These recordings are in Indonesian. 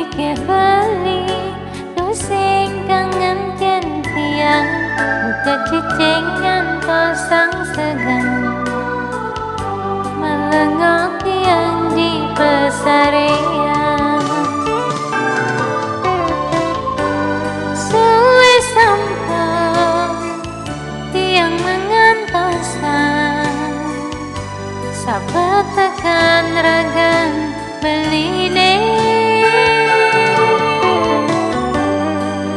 mikir beli tu sing kangen ken tiang buka cicingan tosang segan melengok tiang di pesarean suwe sampun tiang mengantosan sabat tekan ragan beline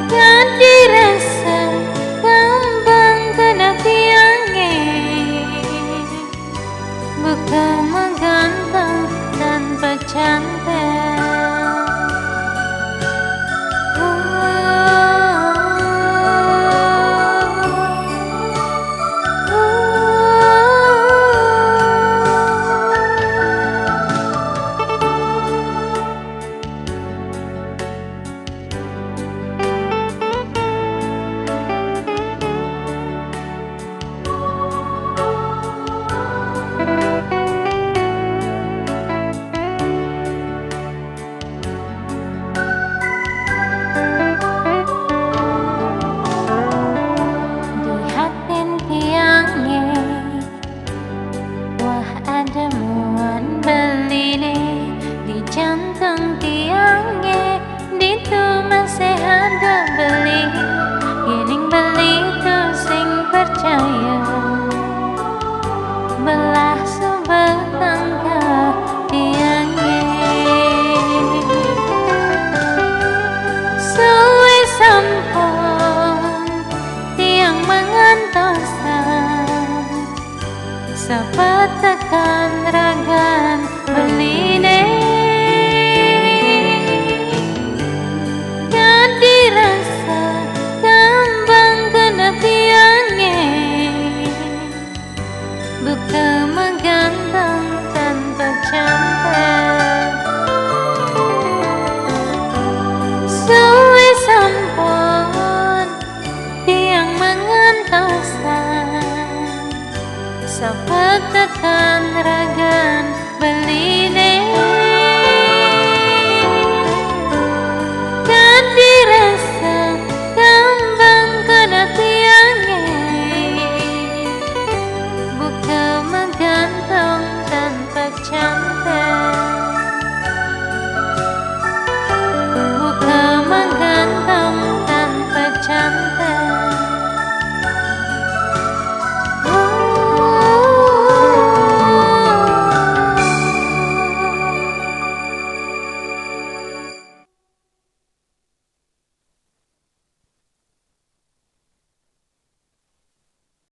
kan dirasa kembang kena tiangnya bukan menggantang tanpa cantik. Jantung tiangnya ditu masih ada beli giling beli tu sing percaya belah subel tangga tiangnya suwe sampun tiang mengantosan sapat tekan ragan beli deh bukan menggantang tanpa cantik suwe sampun tiang mengantosan sapat tekan raga